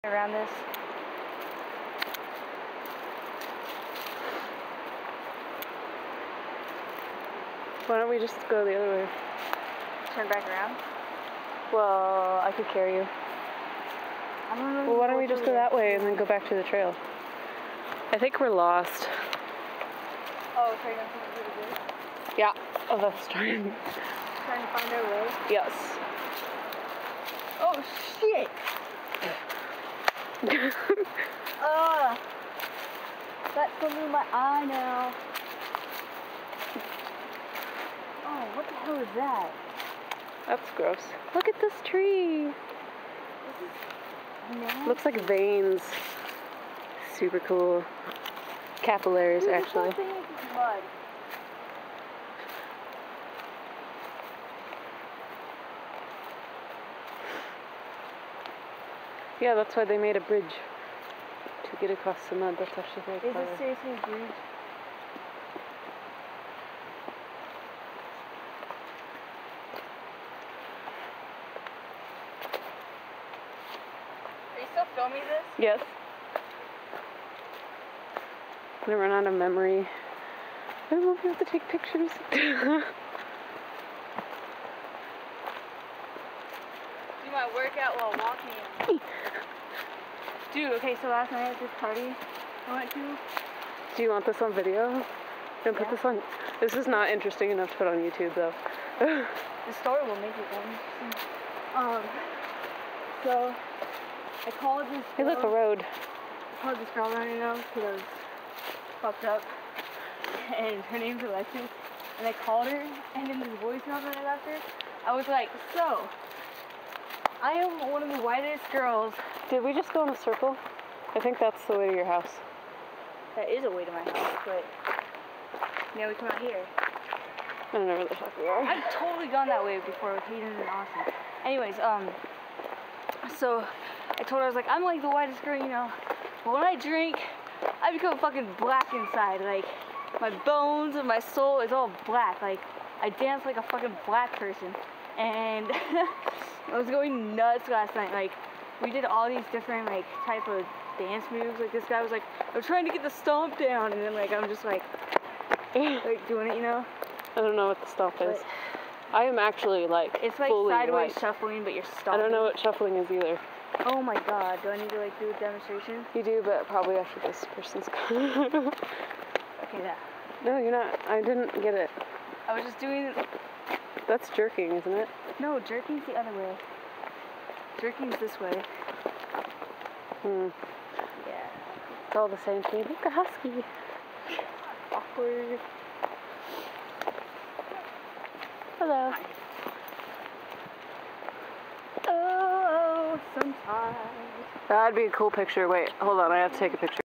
around this. Why don't we just go the other way? Turn back around? Well, I could carry you. I don't know. Well, why don't we just go that way and then go back to the trail? I think we're lost. Oh, okay, that's what we're doing. Yeah. Oh, that's trying. Trying to find our way? Yes. Oh, shit! That's something in my eye now. Oh, what the hell is that? That's gross. Look at this tree. This is nasty. Looks like veins. Super cool. Capillaries, Dude, actually. This whole thing is just mud. Yeah, that's why they made a bridge to get across the mud. That's actually very clever. Is this seriously a bridge? Are you still filming this? Yes. I'm gonna run out of memory. I won't be able to take pictures. Do my workout while walking. Dude, okay, so last night at this party I went to. Do you want this on video? Then put Yeah. this on. This is not interesting enough to put on YouTube, though. The story will make it more interesting. So I called this girl. Hey, look, a road. I called this girl running now because I was fucked up. And her name's Alexis. And I called her, and in this voicemail that I left her, I was like, so, I am one of the whitest girls. Did we just go in a circle? I think that's the way to your house. That is a way to my house, but now we come out here. I don't know where the fuck we are. I've totally gone that way before with Hayden and Austin. Anyways, so I told her, I was like, I'm like the whitest girl, you know, but when I drink, I become fucking black inside. Like, my bones and my soul is all black. Like, I dance like a fucking black person. And I was going nuts last night. Like, we did all these different, like, type of dance moves. Like, this guy was like, I'm trying to get the stomp down. And then, like, I'm just like doing it, you know? I don't know what the stomp is. I am actually, like, it's like fully sideways white. shuffling, but you're stomping. I don't know what shuffling is either. Oh my god, do I need to, like, do a demonstration? You do, but probably after this person's gone. Okay, that. No, you're not. I didn't get it. I was just doing... That's jerking, isn't it? No, jerking's the other way. Jerking's this way. Hmm. Yeah. It's all the same thing. Look, a husky. Awkward. Hello. Oh, sometimes. That'd be a cool picture. Wait, hold on. I have to take a picture.